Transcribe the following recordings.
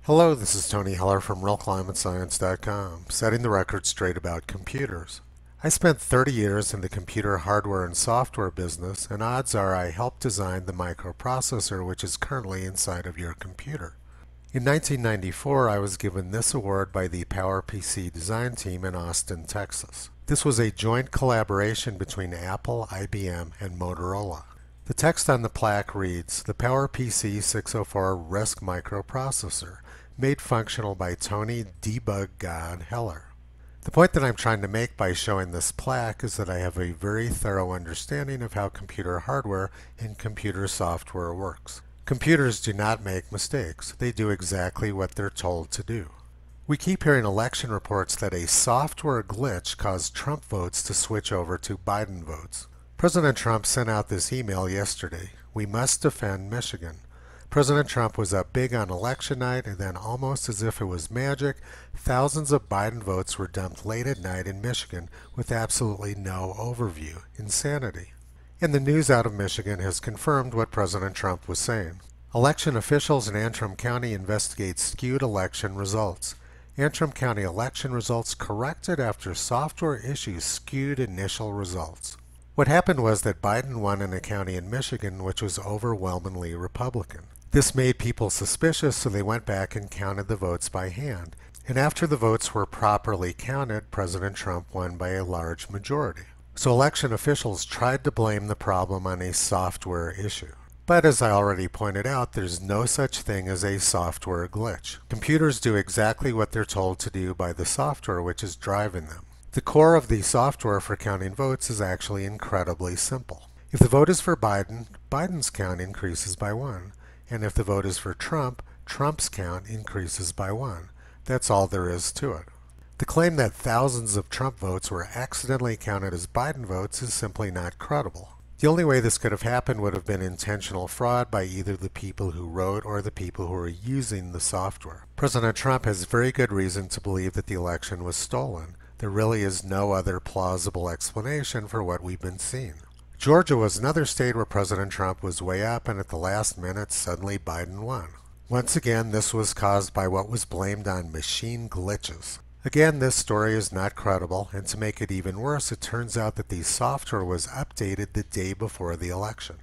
Hello, this is Tony Heller from RealClimateScience.com, setting the record straight about computers. I spent 30 years in the computer hardware and software business, and odds are I helped design the microprocessor which is currently inside of your computer. In 1994, I was given this award by the PowerPC design team in Austin, Texas. This was a joint collaboration between Apple, IBM, and Motorola. The text on the plaque reads, "The PowerPC 604 RISC microprocessor, made functional by Tony Debug God Heller." The point that I'm trying to make by showing this plaque is that I have a very thorough understanding of how computer hardware and computer software works. Computers do not make mistakes. They do exactly what they're told to do. We keep hearing election reports that a software glitch caused Trump votes to switch over to Biden votes. President Trump sent out this email yesterday. "We must defend Michigan." President Trump was up big on election night, and then almost as if it was magic, thousands of Biden votes were dumped late at night in Michigan with absolutely no overview. Insanity. And the news out of Michigan has confirmed what President Trump was saying. Election officials in Antrim County investigate skewed election results. Antrim County election results corrected after software issues skewed initial results. What happened was that Biden won in a county in Michigan which was overwhelmingly Republican. This made people suspicious, so they went back and counted the votes by hand. And after the votes were properly counted, President Trump won by a large majority. So election officials tried to blame the problem on a software issue. But as I already pointed out, there's no such thing as a software glitch. Computers do exactly what they're told to do by the software which is driving them. The core of the software for counting votes is actually incredibly simple. If the vote is for Biden, Biden's count increases by 1. And if the vote is for Trump, Trump's count increases by 1. That's all there is to it. The claim that thousands of Trump votes were accidentally counted as Biden votes is simply not credible. The only way this could have happened would have been intentional fraud by either the people who wrote or the people who are using the software. President Trump has very good reason to believe that the election was stolen. There really is no other plausible explanation for what we've been seeing. Georgia was another state where President Trump was way up, and at the last minute, suddenly Biden won. Once again, this was caused by what was blamed on machine glitches. Again, this story is not credible, and to make it even worse, it turns out that the software was updated the day before the election.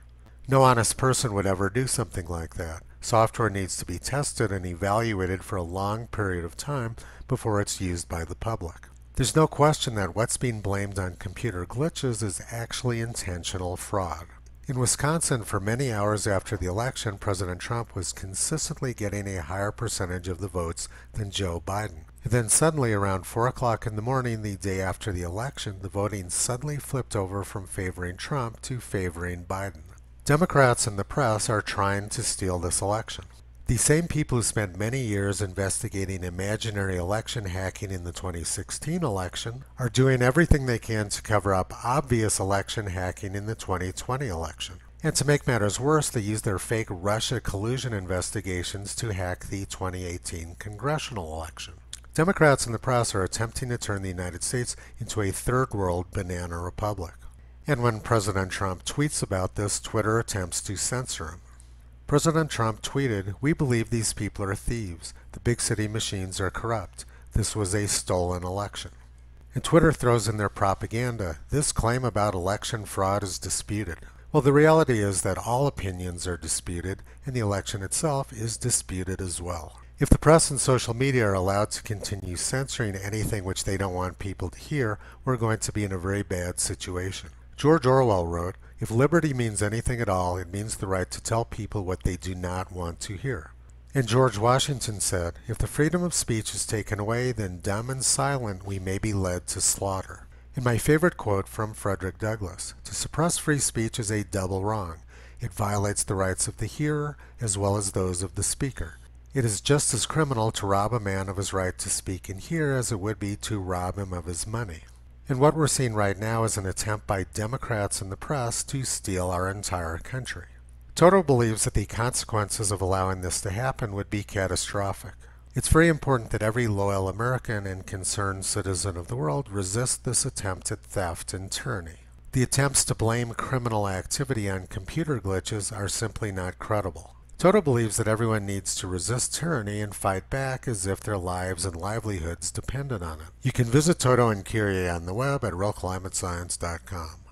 No honest person would ever do something like that. Software needs to be tested and evaluated for a long period of time before it's used by the public. There's no question that what's being blamed on computer glitches is actually intentional fraud. In Wisconsin, for many hours after the election, President Trump was consistently getting a higher percentage of the votes than Joe Biden. And then suddenly around 4 o'clock in the morning, the day after the election, the voting suddenly flipped over from favoring Trump to favoring Biden. Democrats and the press are trying to steal this election. The same people who spent many years investigating imaginary election hacking in the 2016 election are doing everything they can to cover up obvious election hacking in the 2020 election. And to make matters worse, they use their fake Russia collusion investigations to hack the 2018 congressional election. Democrats and the press are attempting to turn the United States into a third world banana republic. And when President Trump tweets about this, Twitter attempts to censor him. President Trump tweeted, "We believe these people are thieves. The big city machines are corrupt. This was a stolen election." And Twitter throws in their propaganda. "This claim about election fraud is disputed." Well, the reality is that all opinions are disputed, and the election itself is disputed as well. If the press and social media are allowed to continue censoring anything which they don't want people to hear, we're going to be in a very bad situation. George Orwell wrote, "If liberty means anything at all, it means the right to tell people what they do not want to hear." And George Washington said, "If the freedom of speech is taken away, then dumb and silent we may be led to slaughter." And my favorite quote from Frederick Douglass, "To suppress free speech is a double wrong. It violates the rights of the hearer as well as those of the speaker. It is just as criminal to rob a man of his right to speak and hear as it would be to rob him of his money." And what we're seeing right now is an attempt by Democrats and the press to steal our entire country. Toto believes that the consequences of allowing this to happen would be catastrophic. It's very important that every loyal American and concerned citizen of the world resist this attempt at theft and tyranny. The attempts to blame criminal activity on computer glitches are simply not credible. Toto believes that everyone needs to resist tyranny and fight back as if their lives and livelihoods depended on it. You can visit Toto and Kyrie on the web at realclimatescience.com.